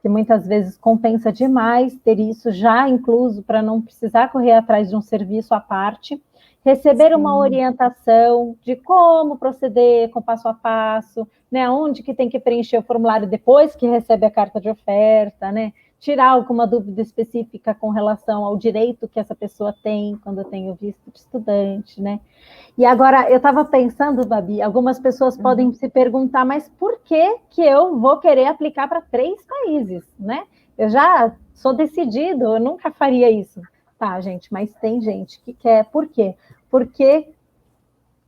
que muitas vezes compensa demais ter isso já incluso para não precisar correr atrás de um serviço à parte. Receber uma orientação de como proceder com passo a passo, né? Onde que tem que preencher o formulário depois que recebe a carta de oferta, né? Tirar alguma dúvida específica com relação ao direito que essa pessoa tem quando tem o visto de estudante, né? E agora, eu estava pensando, Babi, algumas pessoas podem se perguntar, mas por que eu vou querer aplicar para 3 países, né? Eu já sou decidido, eu nunca faria isso. Tá, gente, mas tem gente que quer. Por quê? Porque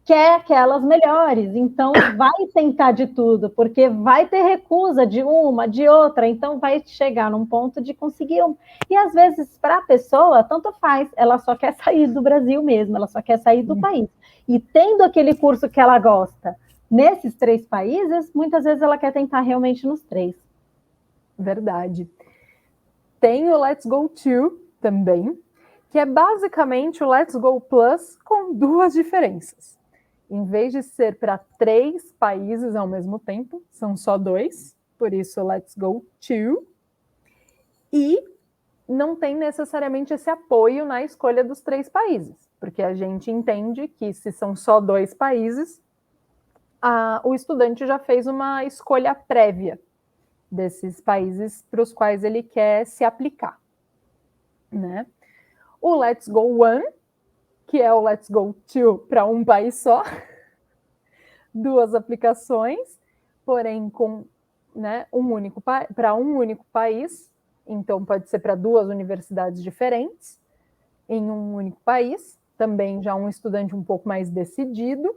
quer aquelas melhores, então vai tentar de tudo, porque vai ter recusa de uma, de outra, então vai chegar num ponto de conseguir um. E às vezes, para a pessoa, tanto faz, ela só quer sair do Brasil mesmo, ela só quer sair do país. E tendo aquele curso que ela gosta nesses 3 países, muitas vezes ela quer tentar realmente nos 3. Verdade. Tem o Let's Go To também, que é basicamente o Let's Go Plus com 2 diferenças. Em vez de ser para 3 países ao mesmo tempo, são só 2, por isso Let's Go To. E não tem necessariamente esse apoio na escolha dos 3 países, porque a gente entende que se são só 2 países, o estudante já fez uma escolha prévia, desses países para os quais ele quer se aplicar, né? O Let's Go One, que é o Let's Go Two para um país só, 2 aplicações, porém com, né, para um único país, então pode ser para 2 universidades diferentes, em um único país, também já um estudante um pouco mais decidido,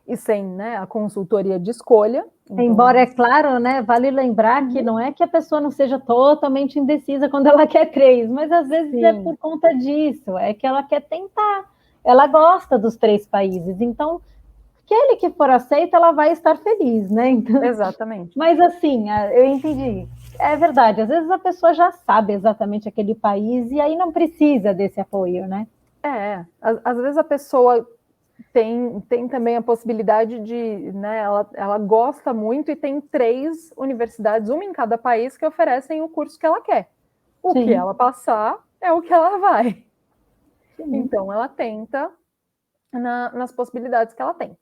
e sem, né, a consultoria de escolha. Então... Embora, é claro, né, vale lembrar que não é que a pessoa não seja totalmente indecisa quando ela quer 3, mas às vezes Sim. É por conta disso, é que ela quer tentar, ela gosta dos 3 países, então aquele que for aceito, ela vai estar feliz, né? Então, exatamente. Mas assim, eu entendi. É verdade, às vezes a pessoa já sabe exatamente aquele país e aí não precisa desse apoio, né? Às vezes a pessoa tem também a possibilidade de, né, ela gosta muito e tem 3 universidades, uma em cada país, que oferecem o curso que ela quer. O Sim. que ela passar é o que ela vai. Sim. Então, ela tenta nas possibilidades que ela tem.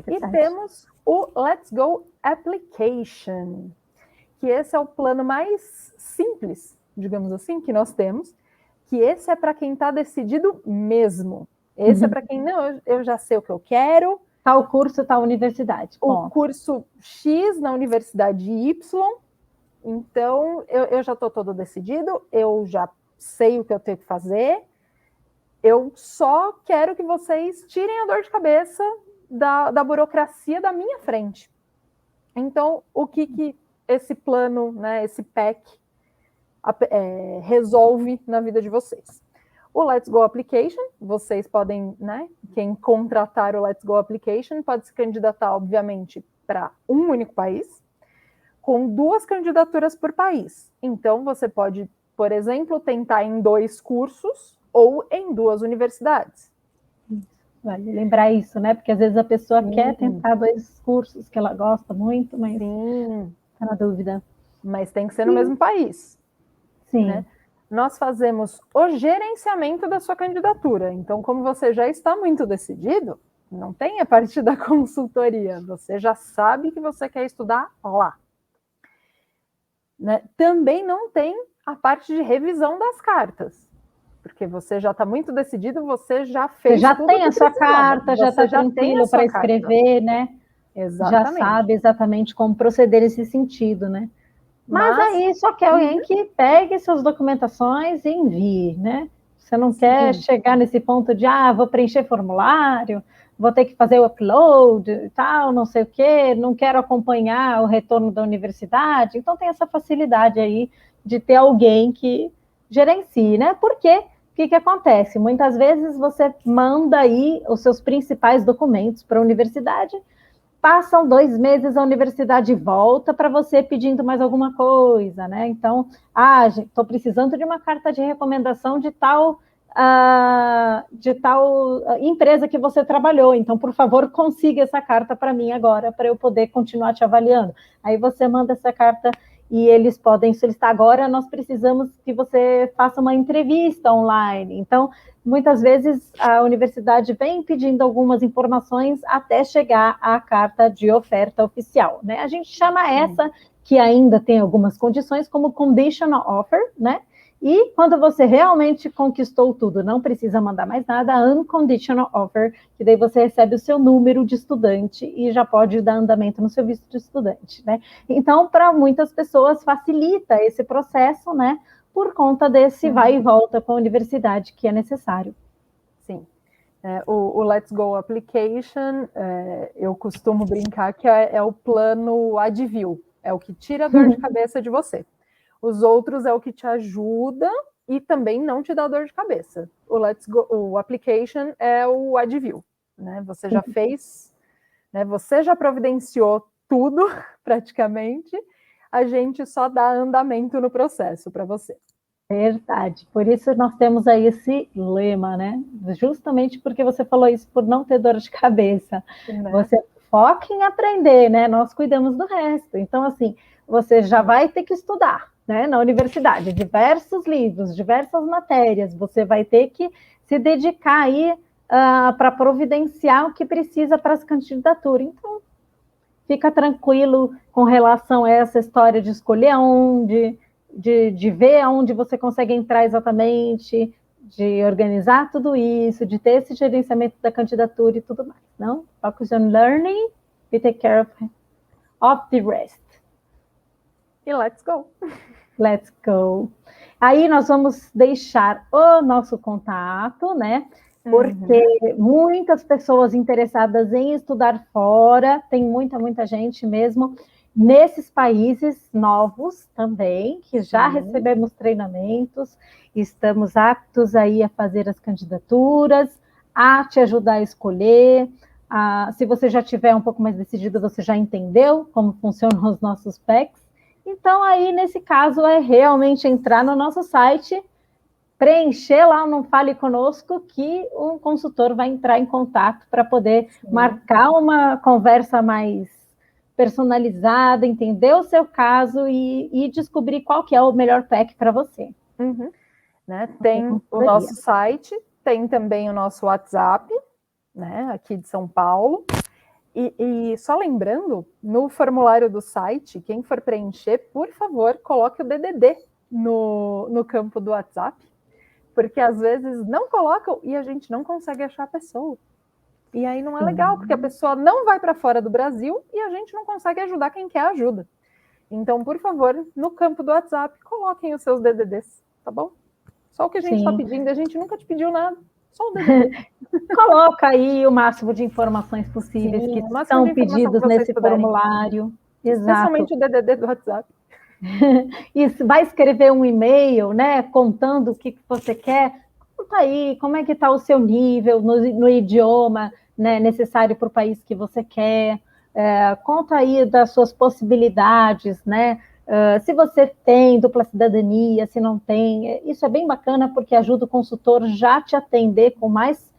E temos o Let's Go Application, que esse é o plano mais simples, digamos assim, que nós temos, que esse é para quem está decidido mesmo. Esse é para quem, não, eu já sei o que eu quero. Tal curso, tal universidade. O curso X na universidade Y, então eu já estou todo decidido, eu já sei o que eu tenho que fazer, eu só quero que vocês tirem a dor de cabeça da burocracia da minha frente. Então, o que esse plano, né, esse PEC, resolve na vida de vocês? O Let's Go Application, vocês podem, né, quem contratar o Let's Go Application pode se candidatar, obviamente, para um único país, com 2 candidaturas por país. Então, você pode, por exemplo, tentar em 2 cursos ou em 2 universidades. Vale lembrar isso, né? Porque às vezes a pessoa quer tentar 2 cursos que ela gosta muito, mas está na dúvida. Mas tem que ser no mesmo país. Sim. Né? Nós fazemos o gerenciamento da sua candidatura. Então, como você já está muito decidido, não tem a parte da consultoria. Você já sabe que você quer estudar lá. Né? Também não tem a parte de revisão das cartas. Porque você já está muito decidido, você já fez Você já tudo tem a sua carta, já está tranquilo para escrever, né? Exatamente. Já sabe exatamente como proceder nesse sentido, né? Mas aí só quer alguém que pegue suas documentações e envie, né? Você não quer chegar nesse ponto de, vou preencher formulário, vou ter que fazer o upload e tal, não sei o quê, não quero acompanhar o retorno da universidade. Então tem essa facilidade aí de ter alguém que gerencie, né? Porque o que acontece? Muitas vezes você manda aí os seus principais documentos para a universidade, passam 2 meses, a universidade volta para você pedindo mais alguma coisa, né? Então, estou precisando de uma carta de recomendação de tal empresa que você trabalhou, então, por favor, consiga essa carta para mim agora, para eu poder continuar te avaliando. Aí você manda essa carta e eles podem solicitar. Agora nós precisamos que você faça uma entrevista online. Então, muitas vezes a universidade vem pedindo algumas informações até chegar à carta de oferta oficial, né? A gente chama essa, que ainda tem algumas condições, como conditional offer, né? E quando você realmente conquistou tudo, não precisa mandar mais nada, unconditional offer, que daí você recebe o seu número de estudante e já pode dar andamento no seu visto de estudante, né? Então, para muitas pessoas facilita esse processo, né? Por conta desse vai e volta com a universidade que é necessário. Sim. O Let's Go Application, eu costumo brincar que é o plano Advil, é o que tira a dor de cabeça de você. Os outros é o que te ajuda e também não te dá dor de cabeça. O Application é o Advil, né? Você já fez, né? Você já providenciou tudo, praticamente, a gente só dá andamento no processo para você. Verdade, por isso nós temos aí esse lema, né? Justamente porque você falou isso, por não ter dor de cabeça. Né? Você foca em aprender, né? Nós cuidamos do resto. Então, assim, você já vai ter que estudar, né? Na universidade, diversos livros, diversas matérias, você vai ter que se dedicar aí para providenciar o que precisa para as candidaturas. Então, fica tranquilo com relação a essa história de escolher aonde, de ver aonde você consegue entrar exatamente, de organizar tudo isso, de ter esse gerenciamento da candidatura e tudo mais, não? Focus on learning e take care of the rest. E let's go! Let's go! Aí nós vamos deixar o nosso contato, né? Porque muitas pessoas interessadas em estudar fora, tem muita gente mesmo, nesses países novos também, que já recebemos treinamentos, estamos aptos aí a fazer as candidaturas, a te ajudar a escolher. Se você já tiver um pouco mais decidido, você já entendeu como funcionam os nossos PECs. Então, aí, nesse caso, é realmente entrar no nosso site, preencher lá no Fale Conosco, que o consultor vai entrar em contato para poder marcar uma conversa mais personalizada, entender o seu caso e descobrir qual que é o melhor PEC para você. Né? Tem o nosso site, tem também o nosso WhatsApp, né, aqui de São Paulo. E só lembrando, no formulário do site, quem for preencher, por favor, coloque o DDD no campo do WhatsApp, porque às vezes não colocam e a gente não consegue achar a pessoa. E aí não é legal, porque a pessoa não vai para fora do Brasil e a gente não consegue ajudar quem quer ajuda. Então, por favor, no campo do WhatsApp, coloquem os seus DDDs, tá bom? Só o que a gente está pedindo, a gente nunca te pediu nada. Só o DDD. Coloca aí o máximo de informações possíveis que são pedidos nesse formulário. Especialmente o DDD do WhatsApp. E vai escrever um e-mail, né, contando o que você quer. Conta aí, como é que está o seu nível no idioma, né, necessário para o país que você quer. Conta aí das suas possibilidades, né? Se você tem dupla cidadania, se não tem, isso é bem bacana porque ajuda o consultor já te atender com mais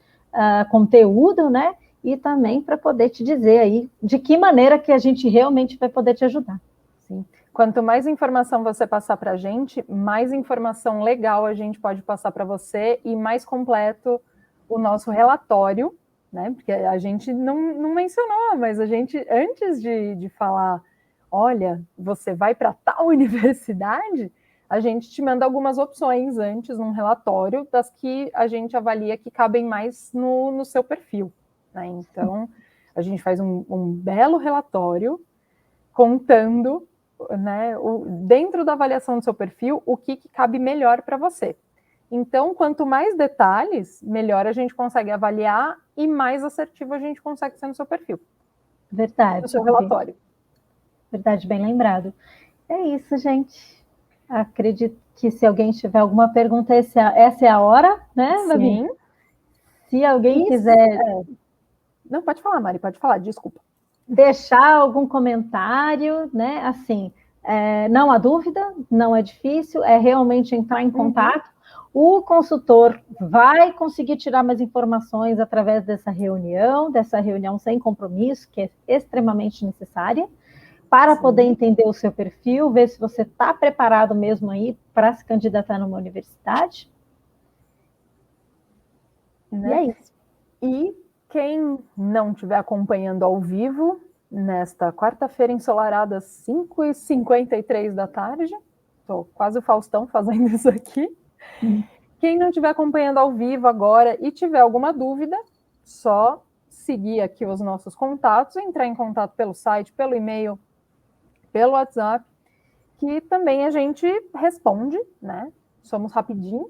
conteúdo, né? E também para poder te dizer aí de que maneira que a gente realmente vai poder te ajudar. Sim. Quanto mais informação você passar para a gente, mais informação legal a gente pode passar para você e mais completo o nosso relatório, né? Porque a gente não mencionou, mas a gente, antes de falar, olha, você vai para tal universidade, a gente te manda algumas opções antes num relatório das que a gente avalia que cabem mais no seu perfil, né? Então, a gente faz um belo relatório contando, né, dentro da avaliação do seu perfil, o que cabe melhor para você. Então, quanto mais detalhes, melhor a gente consegue avaliar e mais assertivo a gente consegue ser no seu perfil. Verdade. No seu relatório. Verdade, bem lembrado. É isso, gente. Acredito que se alguém tiver alguma pergunta, essa é a hora, né, Babi? Sim. Se alguém quiser... Não, pode falar, Mari, pode falar, desculpa. Deixar algum comentário, né, assim, não há dúvida, não é difícil, é realmente entrar em contato. O consultor vai conseguir tirar mais informações através dessa reunião sem compromisso, que é extremamente necessária, para poder entender o seu perfil, ver se você está preparado mesmo aí para se candidatar numa universidade. Né? E é isso. E quem não estiver acompanhando ao vivo, nesta quarta-feira ensolarada, 5h53 da tarde, estou quase o Faustão fazendo isso aqui. Quem não estiver acompanhando ao vivo agora e tiver alguma dúvida, só seguir aqui os nossos contatos, entrar em contato pelo site, pelo e-mail, pelo WhatsApp, que também a gente responde, né? Somos rapidinhos,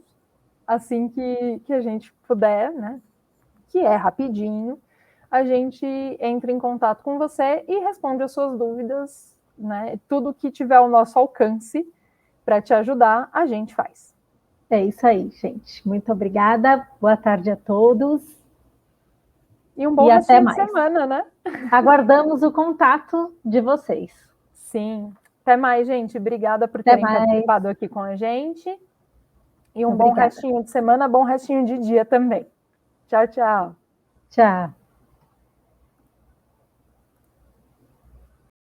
assim que a gente puder, né? Que é rapidinho, a gente entra em contato com você e responde as suas dúvidas, né? Tudo que tiver ao nosso alcance para te ajudar, a gente faz. É isso aí, gente. Muito obrigada. Boa tarde a todos. E um bom restinho de semana, né? Aguardamos o contato de vocês. Sim. Até mais, gente. Obrigada por terem participado aqui com a gente. E um bom restinho de semana, bom restinho de dia também. Tchau, tchau. Tchau.